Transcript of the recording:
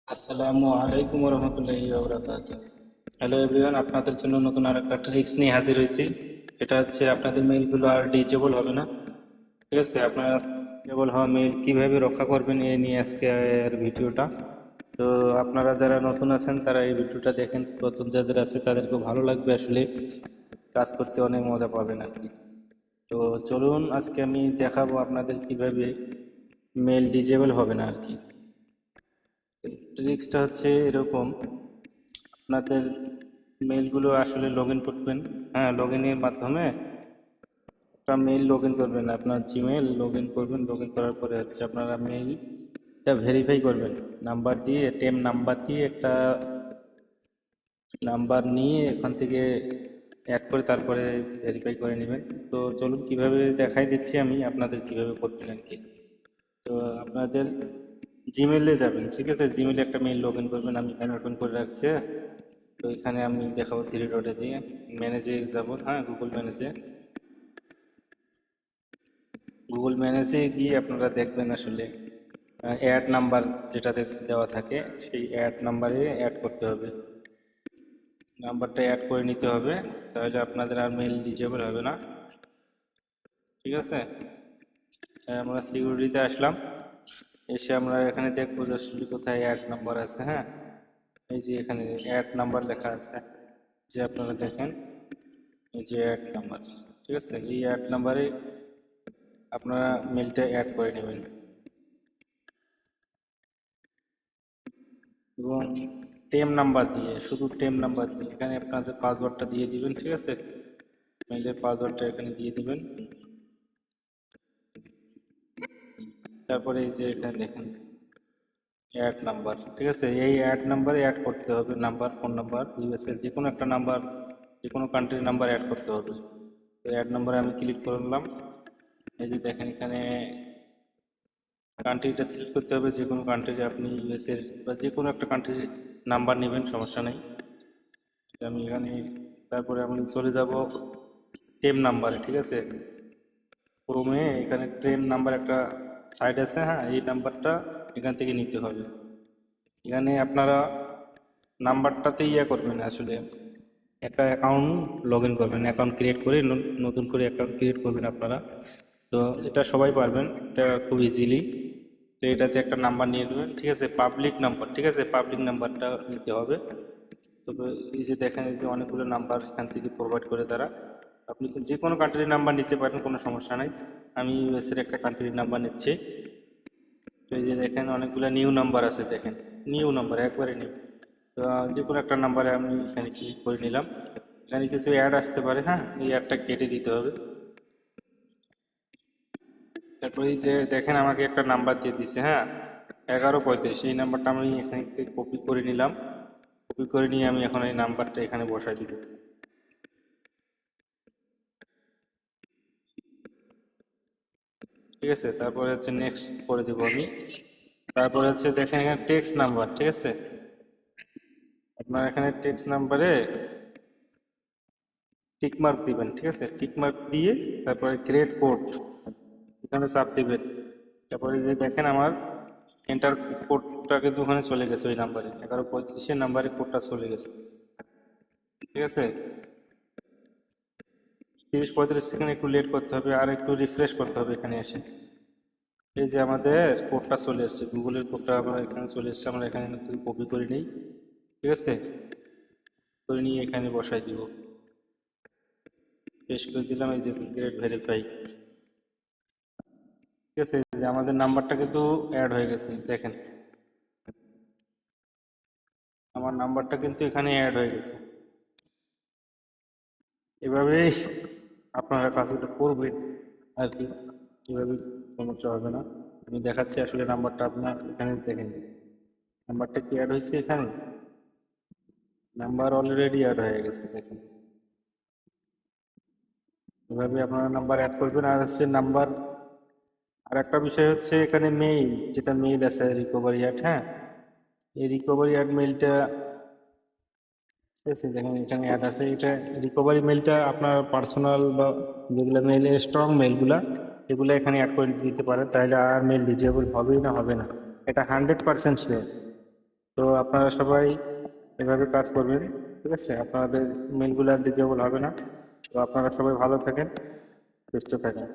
আসসালামু আলাইকুম রহমতুল্লাহি ওয়া হ্যালো এভরিওয়ান, আপনাদের জন্য নতুন আর একটা ট্রিক্স নিয়ে হাজির হয়েছি। এটা হচ্ছে আপনাদের মেইলগুলো আর ডিজেবল হবে না। ঠিক আছে, আপনার ডিজেবল হওয়া মেইল কিভাবে রক্ষা করবেন এই নিয়ে আজকে এর ভিডিওটা। তো আপনারা যারা নতুন আছেন তারা এই ভিডিওটা দেখেন, নতুন যাদের আছে তাদেরকেও ভালো লাগবে, আসলে কাজ করতে অনেক মজা পাবেন আর কি। তো চলুন আজকে আমি দেখাবো আপনাদের কিভাবে মেইল ডিজেবল হবে না আর কি। ট্রিক্সটা হচ্ছে এরকম: আপনাদের মেইলগুলো আসলে লগ ইন করবেন। হ্যাঁ, লগ ইনের মাধ্যমে একটা মেইল লগ ইন করবেন, আপনার জিমেল লগ ইন করবেন। লগ ইন করার পরে হচ্ছে আপনারা মেইলটা ভেরিফাই করবেন নাম্বার দিয়ে, টেম নাম্বার দিয়ে একটা নাম্বার নিয়ে এখান থেকে অ্যাড করে তারপরে ভেরিফাই করে নেবেন। তো চলুন কিভাবে দেখাই দিচ্ছি আমি আপনাদের কিভাবে করবেন আর কি। তো আপনাদের জিমেলে যাবেন, ঠিক আছে, জিমেলে একটা মেইল লগ ইন করবেন। আমি এখানে ওপেন করে রাখছি। তো এখানে আমি দেখাবো থ্রি ডটে দিয়ে ম্যানেজে যাব। হ্যাঁ, গুগল ম্যানেজে। গুগল ম্যানেজে গিয়ে আপনারা দেখবেন আসলে অ্যাড নাম্বার যেটাতে দেওয়া থাকে সেই অ্যাড নাম্বারে অ্যাড করতে হবে, নাম্বারটা অ্যাড করে নিতে হবে, তাহলে আপনাদের আর মেইল ডিজেবল হবে না। ঠিক আছে, আমরা সিকিউরিটিতে আসলাম। এসে আমরা এখানে দেখবো যে আসলে কোথায় অ্যাড নাম্বার আছে। হ্যাঁ, এই যে এখানে অ্যাড নাম্বার লেখা আছে, যে আপনারা দেখেন এই যে অ্যাড নাম্বার। ঠিক আছে, এই অ্যাড নাম্বারে আপনারা মেলটা অ্যাড করে নেবেন এবং টেম নাম্বার দিয়ে, শুধু টেম নাম্বার দিয়ে এখানে আপনাদের পাসওয়ার্ডটা দিয়ে দিবেন। ঠিক আছে, মেলের পাসওয়ার্ডটা এখানে দিয়ে দিবেন। তারপরে এই যে এখানে দেখেন অ্যাড নাম্বার। ঠিক আছে, এই অ্যাড নাম্বারে অ্যাড করতে হবে নাম্বার, ফোন নাম্বার, ইউএসএর যে কোনো একটা নাম্বার, যে কোনো কান্ট্রির নাম্বার অ্যাড করতে হবে। তো অ্যাড নাম্বারে আমি ক্লিক করলাম। এই যে দেখেন এখানে কান্ট্রিটা সিলেক্ট করতে হবে, যে কোনো কান্ট্রি, আপনি ইউএসএর বা যে কোনো একটা কান্ট্রির নাম্বার নেবেন, সমস্যা নেই। আমি এখানে তারপরে আমি চলে যাব টেম নাম্বারে। ঠিক আছে, ক্রোমে এখানে ট্রেন নাম্বার একটা সাইট আছে। হ্যাঁ, এই নাম্বারটা এখান থেকে নিতে হবে। এখানে আপনারা নাম্বারটাতে ইয়ে করবেন, আসলে একটা অ্যাকাউন্ট লগ ইন করবেন, অ্যাকাউন্ট ক্রিয়েট করে নতুন করে অ্যাকাউন্ট ক্রিয়েট করবেন আপনারা। তো এটা সবাই পারবেন, এটা খুব ইজিলি। তো এটাতে একটা নাম্বার নিয়ে নেবেন। ঠিক আছে, পাবলিক নাম্বার। ঠিক আছে, পাবলিক নাম্বারটা নিতে হবে। তবে এই যে দেখেন এই যে অনেকগুলো নাম্বার এখান থেকে প্রোভাইড করে তারা, আপনি যে কোনো কান্ট্রির নাম্বার নিতে পারেন, কোনো সমস্যা নাই। আমি ইউএসের একটা কান্ট্রির নাম্বার নিচ্ছি। তো এই যে দেখেন অনেকগুলো নিউ নাম্বার আছে, দেখেন নিউ নাম্বার একবারে নিউ। তো যে কোনো একটা নাম্বারে আমি এখানে ক্লিক করে নিলাম। এখানে কিছু অ্যাড আসতে পারে, হ্যাঁ, এই অ্যাডটা কেটে দিতে হবে। তারপরে এই যে দেখেন আমাকে একটা নাম্বার দিয়ে দিছে, হ্যাঁ, 1135। এই নাম্বারটা আমি এখান থেকে কপি করে নিলাম। কপি করে নিয়ে আমি এখন এই নাম্বারটা এখানে বসাই দিব। ঠিক আছে, তারপরে হচ্ছে নেক্সট করে দেবো আমি। তারপরে হচ্ছে দেখেন এখানে টেক্সট নাম্বার। ঠিক আছে, আপনার এখানে টেক্সট নাম্বারে টিক মার্ক দিবেন। ঠিক আছে, টিক মার্ক দিয়ে তারপরে ক্রিয়েট কোড এখানে চাপ দিবেন। তারপরে যে দেখেন আমার এন্টার কোডটা কিন্তু ওখানে চলে গেছে, ওই নাম্বারে 1135 নাম্বারে কোডটা চলে গেছে। ঠিক আছে, 30-35 সেকেন্ড একটু লেট করতে হবে, আর একটু রিফ্রেশ করতে হবে এখানে এসে। এই যে আমাদের কোডটা চলে এসছে, গুগলের কোডটা আমরা এখানে চলে এসছে, আমরা এখানে কপি করে নিই। ঠিক আছে, করে নিয়ে এখানে বসাই দিব, পেস্ট করে দিলাম। এই যে গ্রেড ভেরিফাই। ঠিক আছে, এই যে আমাদের নাম্বারটা কিন্তু অ্যাড হয়ে গেছে, দেখেন আমার নাম্বারটা কিন্তু এখানে অ্যাড হয়ে গেছে। এভাবেই আপনারা কাজগুলো করবেন আর কি, এভাবে সমস্যা হবে না। আমি দেখাচ্ছি আসলে নাম্বারটা আপনার এখানে দেখেন, নাম্বারটা কি অ্যাড হয়েছে এখানে, নাম্বার অলরেডি অ্যাড হয়ে গেছে, দেখেন। এভাবে আপনারা নাম্বার অ্যাড করবেন। আর হচ্ছে নাম্বার, আর একটা বিষয় হচ্ছে এখানে মেইল, যেটা মেইল আছে রিকভারি অ্যাট, হ্যাঁ, এই রিকভারি অ্যাট মেইলটা, ঠিক আছে, দেখেন এখানে অ্যাড আছে। এটা রিকভারি মেইলটা আপনার পার্সোনাল বা যেগুলো মেইলের স্ট্রং মেইলগুলা, এগুলো এখানে অ্যাড করে দিতে পারেন, তাহলে আর মেইল ডিজেবল হবেই না, হবে না, এটা 100% শিওর। তো আপনারা সবাই এভাবে কাজ করবেন, ঠিক আছে? আপনাদের মেলগুলো আর দিতে হবে না। তো আপনারা সবাই ভালো থাকেন, সুস্থ থাকেন।